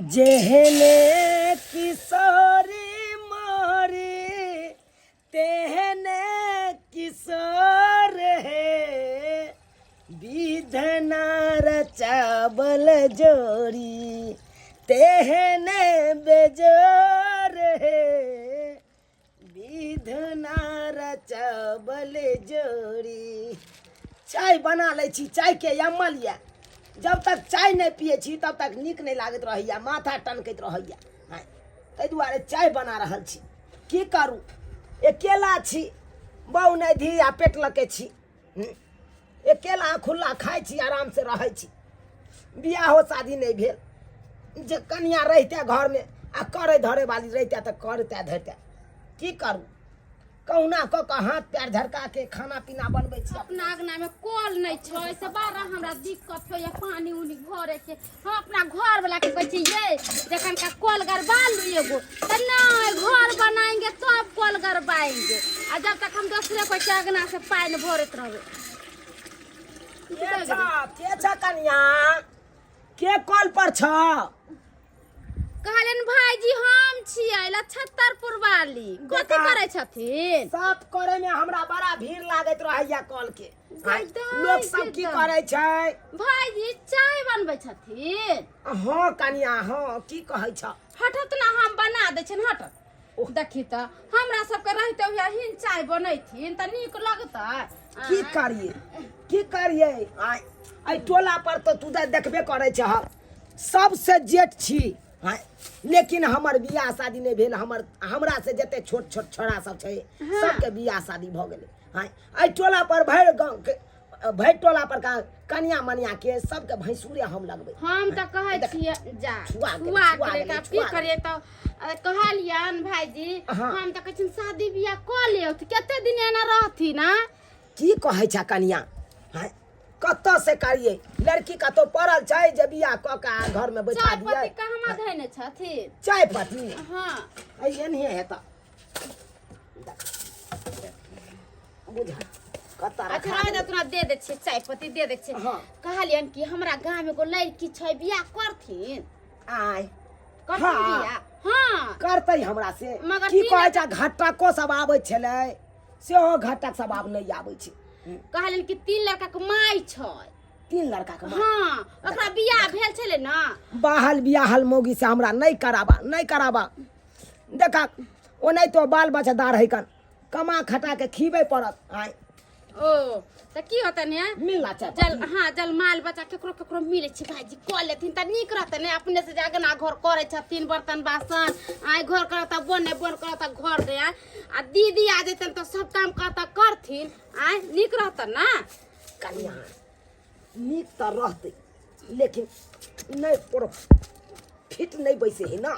जेहने किशोरी मोरी तेहने किशोर है विधना रचाबल जोड़ी तेहने बेजोर है विधना रचाबल जोड़ी। चाय बना ले छी, चाय के अमल या जब तक चाय नहीं पिए छी तब तक नीक नहीं लागत रहैया, माथा टनकैत रहैया। ताहि दुआरे चाय बना रहल छी। की करू, अकेला छी, बहू नहीं धी आ पेट लके छी। अकेला खुला खाई छी, आराम से रहै छी। बियाहो शादी नहीं भेल। जे कनिया रहते घर में आ करे धरे वाली रहते तो करते धरते। की करू, कहुना क के हाथ पैर झरका के खाना पीना बनबै छी। अपना अंगना में कल नहीं छै से बड़ा हमरा दिक्कत होय पानी उनी भरे के। हम अपना घर वाला के कहै छी ये जखन का कल गरबा लू एगो त नहीं घर बनाएंगे तब कल गरबाएंगे आ जब तक हम दूसरे को के अंगना से पानी भरत रहबे। के छ कन्या, के कल पर छ? कहलन भाईजी हम छियै लछत्तरपुर वाली। कथि करे छथिन? साफ करे में हमरा बड़ा भीड़ लागत रहैया कल के। लोग सब की करे छै? भाईजी चाय बनबै छथिन। हां कन्या, हां की कहै छ? हटत ना हम बना दै छिन। हट देखी त हमरा सबके रहते हुए हिन चाय बनैथिन त नीक लगतै। की करिए, की करिए? आई टोला पर तो तू देखबे करे छ, सबसे जेठ छी। लेकिन हमर बियाह शादी नहीं भेल। हमरा से जते छोट छोट छोरा सब छै सबके बियाह शादी भ गेलै। आई टोला पर भैर गांव के भैर टोला पर का कन्या मनिया के सबके भैंसुरे हम लगबै। हम त कहै छियै जा हुआ के त की करिए त कहलियन भाईजी हम त कहै शादी बियाह क लेओ त कते दिन एना रहथि ना। की कहै छ कन्या? कत से करिए? लड़की का तो पड़ल छै जे बियाह क के घर में बैठा दिए। चाय पत्ती कहमा धैने छथिन? चाय पत्ती हां आई नहीं है त बुझा कत रखा। अच्छा तोरा दे दे छी चाय पत्ती दे दे छी। कहलियन कि हमरा गांव में एगो लड़की छै बियाह करथिन। आय करथिन बियाह? हां करतै हमरा से। मगर की कहै छ घटको सब आबै छलै सेहो घटक सब आब नहीं आबै छै। कहलन कि 3 लड़का के माई छै। 3 लड़का के माई? हां ओकरा बियाह भेल छले ना। बाहल बियाहल मौगी से हमरा नहीं कराबा। देखा ओ नहीं तो बाल बच्चादार है कन कमा खटा के खीबे पड़त। आय ओ त की होता ने मिलना चाहिए। जल हां जल माल बच्चा केकरो केकरो मिले छै भाईजी क लेथिन त नीक रहते ने। अपने से जागना घर करे छथिन बर्तन बासन आय घर करता बन करता घर दे आ दीदी आ जेतन त सब काम करता करथिन। आय नीक रहता ना। कन्या नीक त रहते लेकिन नहीं पड़ो फिट नहीं बैसे है ना।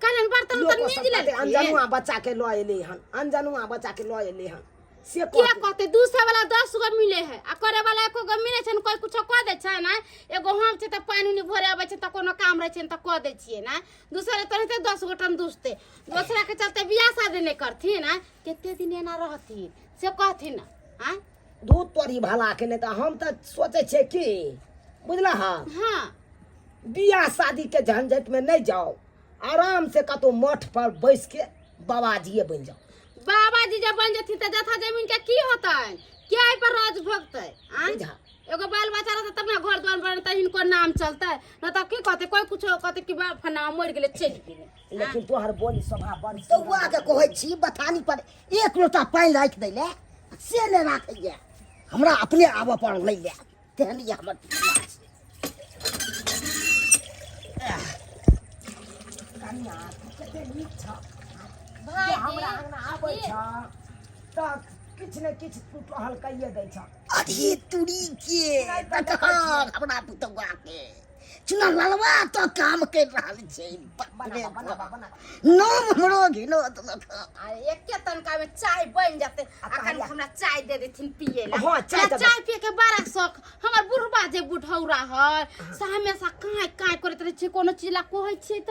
कहलन बर्तन त नीज ले अनजनुआ बच्चा के ल एले हन, अनजनुआ बच्चा के ल एले हन से क्या कहते दूसरे वाला 10 गो मिले है आ करे वाला एको गो मिले छै। कोई कुछो क दे छै ना। एगो हम छै त पानी नी भरे आबै छै त कोनो काम रहे छै त क दे छिए ना। दूसरे तरहते 10 गो टन दूसते दूसरा के चलते बियाह शादी नहीं करथिन ना। केते दिन एना रहथिन से कहथिन ना। हां दूध तोरी भला के नहीं त हम त सोचे छे कि बुझला। हां बियाह शादी के झंझट में नहीं जाओ, आराम से कतो मठ पर बैस के बाबाजी बन जाओ। बाबाजी जब बन जथिन त जथा जमीन के की होतै? क्या पर राज भोगतै? एगो बाल बच्चा रहतै तब ना घर द्वार बनतै हिनको नाम चलतै न त की कहतै कोई कुछो कहतै कि बा फना मर गेले चल गेले। लेकिन तोहर बोली स्वभाव बड़ तो हुआ के कहै छी बथानी पर 1 लोटा पानी राख दै ले से ने राखैया। हमरा अपने आबे पर ले ले तेहन ये हमर कन्या कते नीक छ। भाई हमरा अंगना आबै छ त किछ ने किछ तू टहल कइए दै छ। अरे तुड़ी के हमरा पुतवा के चुना ललवा तो काम कर रहल छै। नाम हमरो घिनो अरे एके तनका में चाय बन जाते। अखन हमरा चाय दे देथिन पिए ला। हां चाय पिए के बड़ा शौक। हमर बुढ़बा जे बुढ़ौरा है से हमेशा काय करत रहे छै कोनो चीज ला कहै छै त।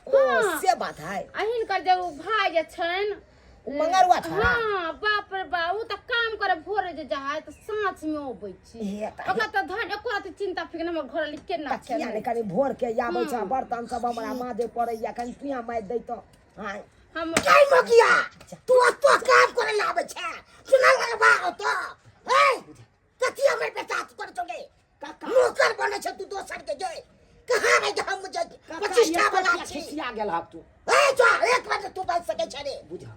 ओ से बात है। अहिन कर जे भाई जे छन उ मंगरुआ छोड़ा हाँ बाप रे बा उ त काम करे भोरे जे जाय त सांझ में आबै छी हे त ओका त धन एको त चिंता फिकर हमर घर लिख के ना किया ने कनी भोर के आबै छ बर्तन सब हमरा माजे पड़ैया कनी पिया माइ दै त हां हम काय मगिया तू तो काम करे लाबै छ सुना लगबा तो ए कथि हमर बेटा कर चले काका नौकर बने छ तू दोसर के जे कहां है हम मुझे 25 वाला छी खिया गेल ह तू ए जा एक बार तू बात सके छ रे बुझा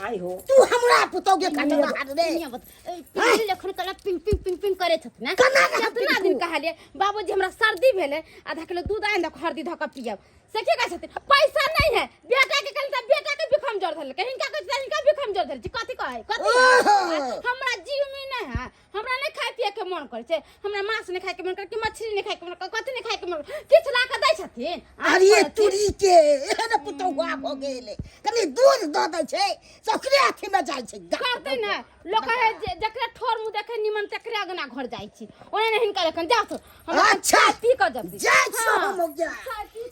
आई हो तू हमरा पुतोगे काटे हाथ रे पिंग लेखन कला पिंग पिंग पिंग पिंग करे छत ना कितना दिन कहलिए बाबूजी हमरा सर्दी भेले आधा किलो दूध आइन द हरदी धक पियब से के कहै छथिन पैसा नहीं है बेटा के कहल त बेटा के भी कमजोर धल के हिनका के हिनका भी कमजोर धल छी कथि कहै कथि हमरा जीव में नहीं है हमरा नहीं खाए पिए के मन करे छे हमरा मांस नहीं खाए के मन करे कि मछली नहीं खाए के मन करे कथि नहीं खाए के मन किछ ला के दै छथिन अरे तुरी के एने पुतौआ भ गेले कनी दूध द दै छै सकरे अथी में जाय छै करते ना लोक है जकरा ठोर मुंह देखे निमन तकरे अगना घर जाय छी ओने नहीं हिनका लेखन जाओ तो हम अच्छा पी कर जब जाय छ हम गया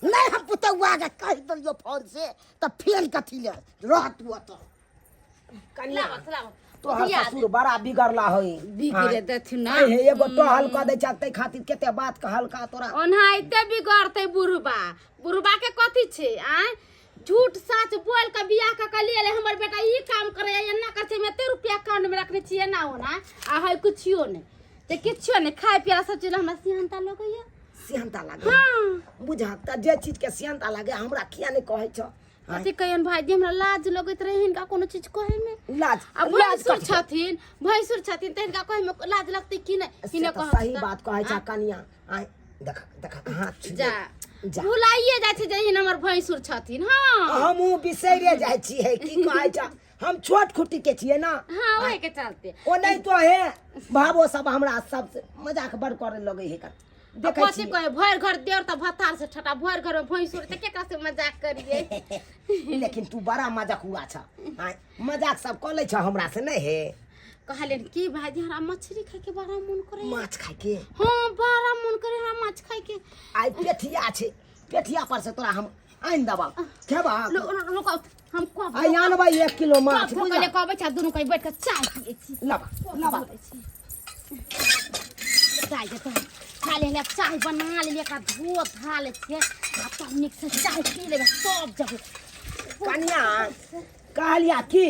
नहीं हम पुतौआ के कह दियो फोन से त फेल कथि ले रह तू त कन्या तो हर ससुर बड़ा बिगड़ला होई बिगड़े देथिन ना हे एगो टहल क दै छते खातिर केते बात कहल का तोरा ओनाइते बिगड़ते बुढ़बा बुढ़बा के कथि छे आ झूठ सच बोल के बियाह के लिए ले हमर बेटा ई काम करे एना कर छे में एते रुपया अकाउंट में रखने छिए ना हो ना आ है कुछियो ने ते किछियो ने खाए पिया सब चीज हमरा सिहनता लगैया सिहनता लागे हां बुझा त जे चीज के सिहनता लागे हमरा किया ने कहै छ अथी कहियन भाईजी हमरा लाज लगैत रहे हिनका कोनो चीज कहे में लाज अब भैंसुर छथिन त हिनका कहे में लाज लगते कि नहीं कि ने कह सही बात कहै छ कनिया आय देख देख कहां जा भुलाइए जाय छै जहिन हमर भैंसुर छथिन हां हमहु बिसैरे जाय छी है की कहै छ हम छोट खुटी के छिए ना हां ओहे के चलते ओ नहीं तो है भाबो सब हमरा सब मजाक बड़ करे लगे है देखै छी कहे भर घर देर त भतार से ठटा भर घर में भैंसुर त केकरा से मजाक करिए लेकिन तू बड़ा मजाक हुआ छ मजाक सब क ले छ हमरा से नहीं है कहले की भाईजी हमरा मछली खाए के बड़ा मन करे माछ खाए के हां बड़ा मन करे हमरा माछ खाए के आई पेठिया छे पेठिया पर से तोरा हम आइन दबा खेबा लोक हम को आई आनबा 1 किलो माछ कहले कहबै छ दुनु कहि बैठ के चाय पिए छी लबा चाय के खाले ले चाय बना ले का धो धा ले छे आ तब निक से चाय पी लेबे सब जगह कन्या कहलिया की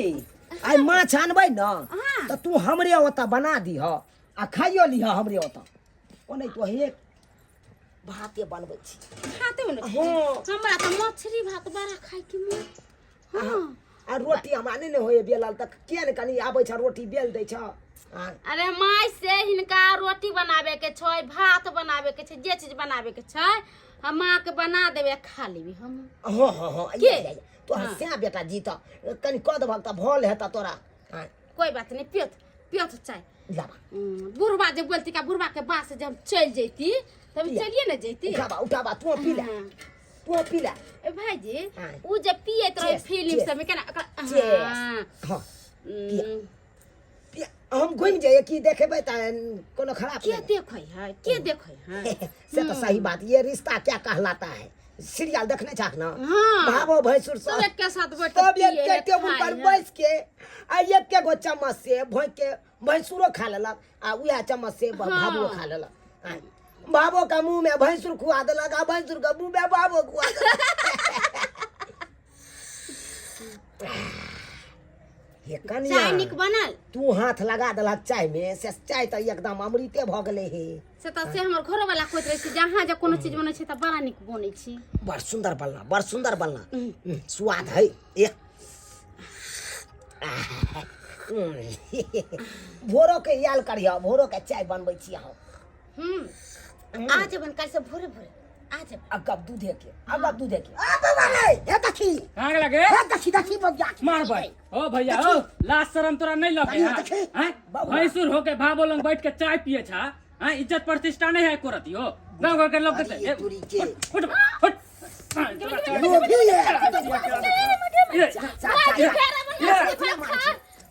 आई माछ आनबै न त तू हमरे ओता बना दी ह आ खाइयो ली ह हमरे ओता ओ नहीं तो हे भाते बनबै छी खाते हो न हमरा त मछली भात बड़ा खाए के मन हां आ रोटी हमरा नहीं होय बेलल त के ने कनी आबै छ रोटी बेल दै छ अरे माय से हिनका रोटी बनावे के छै भात बनावे के छै जे चीज बनावे के छै हम मां के बना देबे खा लेबी हम हां हां हां तो हस्या बेटा जी त कनी क दबक त भल हेता तोरा कोई बात नहीं पियत चाय लाबा बुढ़बा जे बोलती का बुढ़बा के बात से जब चल जैती तब चलिए न जैती उठाबा तू पी ले तू पी ले ए भाईजी उ जे पियत रहे फिल्म सब में केना हां हम घुम जाए की देखेबै त कोनो खराब के देखै है से तो सही बात ये रिश्ता क्या कहलाता है सीरियल देखने चाह ना हाँ। भावो भैंसुर सब एक के साथ बैठ सब एक के टेबुल पर बैठ के आ एक के गो चम्मच से भोंक के भैंसुरो खा लेलक आ उया चम्मच से भावो खा लेलक भावो का मुंह में भैंसुर खुआ देलक आ भैंसुर का मुंह में भावो खुआ देलक ये कन्या चाय निक बनल तू हाथ लगा देलक चाय में से चाय तो एकदम अमृते भ गेले हे से त से हमर घर वाला कहत रहे छी जहां जे कोनो चीज बनै छै त बड़ा निक बनै छी बड़ सुंदर बनला स्वाद है एक भोरो के याल करिया भोरो के चाय बनबै छी हम आज बन कल से भोरे भोरे आज अगब दूधे के आ बाबा रे हे देखी कहां लगे हे देखी बगिया मार भाई ओ भैया ओ लाज शर्म तोरा नहीं लगे हैं भैंसुर होके भाबो लंग बैठ के चाय पिए छा हैं इज्जत प्रतिष्ठा नहीं है कोरती हो गांव घर के लोग कहते दूरी के हट लोभी है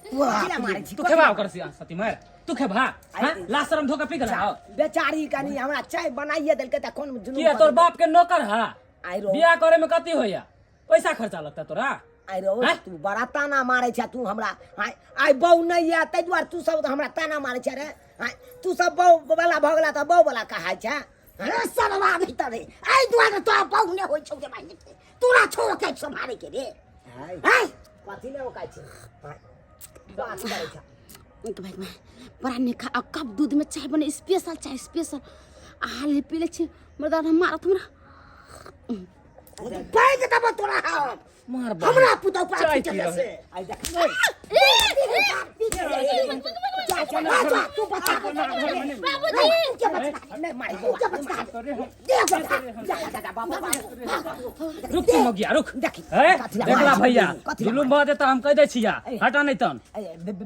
तू खेबा कर सती मार तू खेबा हैं लाज शर्म धोके पी गला बेचारी कनी हमरा चाय बनाइए देलके त कोन जुनू किया तोर बाप के नौकर हा आई रो बियाह करे में कथी होया पैसा खर्चा लगता तोरा अरे ओ, हैं? तू बड़ा ताना मारे छ तू हमरा आइ बहू नहीं है तै दुआरे तू सब हमरा ताना मारे छ रे तू सब बहू वाला भगला त बहू वाला कहाय छ रे सरवा भीतर रे आइ दुआरे तो बहू ने होय छौ के भाई तोरा छोड़ के संभाले के रे हैं कथि ले ओकाय छ बात करे छ तो भाई मैं बड़ा निखा अब कब दूध में चाय बने स्पेशल चाय स्पेशल हाल पी ले छी मर्दा हमारा तुमरा पैग दब तोरा मार बा हमरा पुतौ पर चाय पीछे पी रहे। से आई देख तू बता नहीं मारी रुक तू मगिया रुक देखी, हैं? कथी ला देखला मारै भैया छी? कथी ला जुलुम बहुत है तो हम कह दे छिया हटा नहीं तन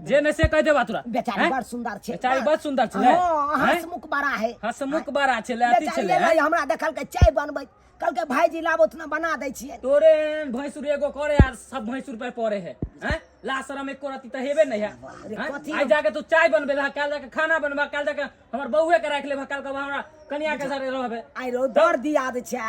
जे ने से कह देबा तोरा बेचारी हैं? बड़ सुंदर छे बेचारी बहुत सुंदर छले हां हंसमुख बड़ा है हसमुख बारा छले अति बेचारी छले एलै हमरा देखल के चाय बनबै कल के भाईजी लाबोत ना बना दै छियै तोरे भैंसुर एगो करे यार सब भैंसुर पे पड़े है हैं लाशरम एको रति त हेबे नहीं है हैं? कथी आज जाके तू चाय बनबे ला काल जाके खाना बनबा काल जाके हमर बहुए के राख ले काल के हमरा कन्या के साथे रहबे आई रो दर दिया दे छै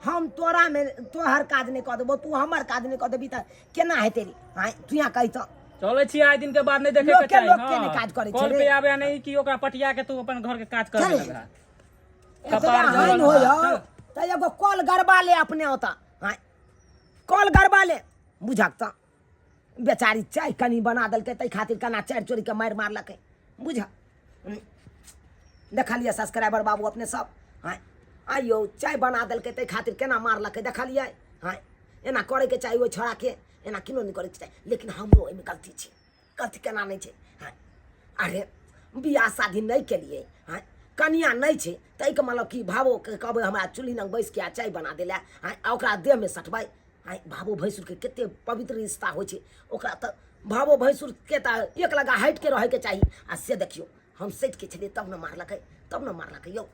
हम तोरा में तोहर काज नहीं कर देबो तू हमर काज नहीं कर देबी त केना हेतै रे हां तू यहाँ कहि त चले छी आज दिन के बाद नहीं देखे लोग के के- चाहिए लोग के नहीं काज करे छै कॉल रे। पे आवे नहीं कि ओकरा पटिया के तू अपन घर के काज कर चल। लगा एतबा कपार हानि जरल होय बा। त एगो कॉल गरबा ले अपने ओता हां कॉल गरबा ले बुझक त बेचारी चाय कनी बना देलकै तै खातिर कना चार चोरी के मार मारलकै बुझ देखलिए सब्सक्राइबर बाबू अपने सब हां आइयो चाय बना देलकै तै खातिर केना मारलकै देखलिए हां एना करे के चाहिए ओइ छोड़ा के एना किनो नहीं करे के चाहिए लेकिन हमरो एमे गलती छै गलती केना नहीं छै हां अरे बियाह शादी नहीं केलिए हां कनिया नहीं छै तै के मतलब कि भावो के कहबै हमरा चुल्ही लग बैस के आ चाय बना देला हां ओकरा देह में सटबै हां भावो भैंसुर के कते पवित्र रिश्ता होइ छै ओकरा त भावो भैंसुर के त एक लगा हट के रहे के चाहिए आ से देखियो हम सट के छलिए तब न मारलकै यौ